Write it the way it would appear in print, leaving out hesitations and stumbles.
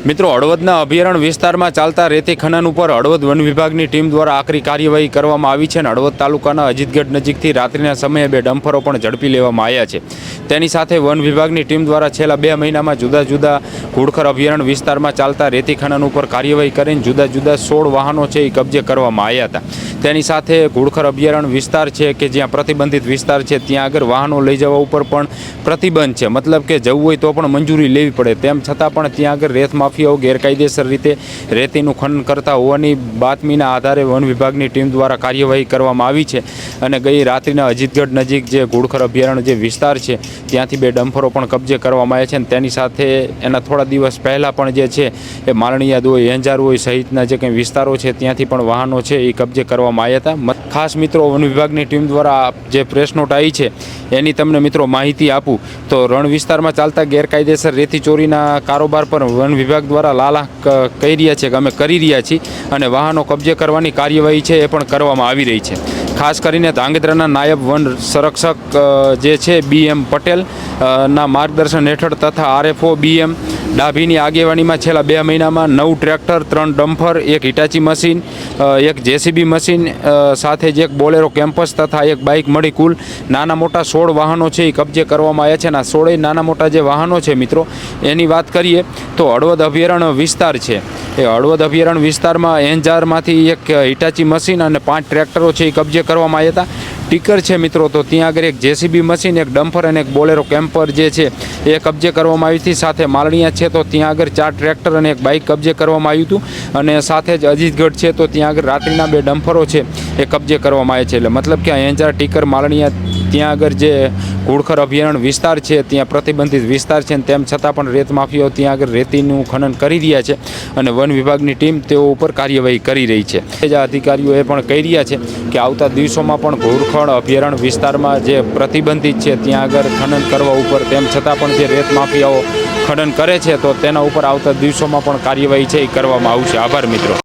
મિત્રો હળવદના અભયારણ્ય વિસ્તારમાં ચાલતા રેતી ખનન ઉપર હળવદ વન વિભાગની ટીમ દ્વારા આકરી કાર્યવાહી કરવામાં આવી છે અને હળવદ તાલુકાના અજીતગઢ નજીકથી રાત્રિના સમયે 2 ડમ્પરો પણ ઝડપી લેવામાં આવ્યા છે। તેની સાથે વન વિભાગની ટીમ દ્વારા છેલ્લા 2 મહિનામાં જુદા જુદા ઘુડખર અભયારણ્ય વિસ્તારમાં ચાલતા રેતી ખનન ઉપર કાર્યવાહી કરીને જુદા જુદા 16 વાહનો છે એ કબજે કરવામાં આવ્યા હતા। તેની સાથે ઘુડખર અભયારણ્ય વિસ્તાર છે કે જ્યાં પ્રતિબંધિત વિસ્તાર છે ત્યાં આગળ વાહનો લઈ જવા ઉપર પણ પ્રતિબંધ છે, મતલબ કે જવું હોય તો પણ મંજૂરી લેવી પડે। તેમ છતાં પણ ત્યાં આગળ રેત માફિયાઓ ગેરકાયદેસર રીતે રેતીનું ખનન કરતા હોવાની બાતમીના આધારે વન વિભાગની ટીમ દ્વારા કાર્યવાહી કરવામાં આવી છે અને ગઈ રાત્રિના અજીતગઢ નજીક જે ઘુડખર અભયારણ્ય જે વિસ્તાર છે ત્યાંથી 2 ડમ્પરો પણ કબજે કરવામાં આવ્યા છે અને તેની સાથે એના થોડા દિવસ પહેલાં પણ જે છે એ માલણીયાદ હોય, એંજાર હોય સહિતના જે કંઈ વિસ્તારો છે ત્યાંથી પણ વાહનો છે એ કબજે કરવામાં આવ્યા હતા। ખાસ મિત્રો વન વિભાગની ટીમ દ્વારા જે પ્રેસ નોટ આવી છે એની તમને મિત્રો માહિતી આપું તો રણ વિસ્તારમાં ચાલતા ગેરકાયદેસર રેતી ચોરીના કારોબાર પર વન વિભાગ દ્વારા લાલા કહી રહ્યા છે કે અમે કરી રહ્યા છીએ અને વાહનો કબજે કરવાની કાર્યવાહી છે એ પણ કરવામાં આવી રહી છે। ખાસ કરીને ધાંગધ્રાના નાયબ વન સંરક્ષક જે છે BM પટેલ ના માર્ગદર્શન હેઠળ તથા RFO BM ડાભીની આગેવાનીમાં છેલ્લા 2 મહિનામાં 9 tractor, 3 dumper, 1 Hitachi machine, 1 JCB machine સાથે જ 1 બોલેરો કેમ્પસ તથા 1 બાઇક મળી કુલ નાના મોટા 16 વાહનો છે એ કબજે કરવામાં આવ્યા છે અને આ 16 નાના મોટા જે વાહનો છે મિત્રો એની વાત કરીએ તો હળવદ અભયારણ્ય વિસ્તાર છે એ હળવદ અભયારણ્ય વિસ્તારમાં એંજારમાંથી 1 હિટાચી મશીન અને 5 ટ્રેક્ટરો છે એ કબજે કરવામાં આવ્યા હતા। ટીકર છે મિત્રો તો ત્યાં આગળ 1 JCB મશીન, 1 ડમ્પર અને 1 બોલેરો કેમ્પર જે છે એ કબજે કરવામાં આવી હતી। સાથે માલણીયા છે તો ત્યાં આગળ 4 ટ્રેક્ટર અને 1 બાઇક કબજે કરવામાં આવ્યું હતું અને સાથે જ અજીતગઢ છે તો ત્યાં આગળ રાત્રિના 2 ડમ્પરો છે એ કબજે કરવામાં આવ્યા છે। એટલે મતલબ કે એંજાર, ટીકર, માલણીયા ત્યાં આગળ જે ઘુડખર અભયારણ્ય વિસ્તાર છે ત્યાં પ્રતિબંધિત વિસ્તાર છે તેમ છતાં પણ રેત માફિયાઓ ત્યાં આગળ રેતીનું ખનન કરી રહ્યા છે અને વન વિભાગની ટીમ તેઓ ઉપર કાર્યવાહી કરી રહી છે। જ અધિકારીઓ એ પણ કહી રહ્યા છે કે આવતા દિવસોમાં પણ ઘુડખર અભયારણ્ય વિસ્તારમાં જે પ્રતિબંધિત છે ત્યાં આગળ ખનન કરવા ઉપર તેમ છતાં પણ જે રેત માફિયાઓ ખનન કરે છે તો તેના ઉપર આવતા દિવસોમાં પણ કાર્યવાહી છે એ કરવામાં આવશે। આભાર મિત્રો।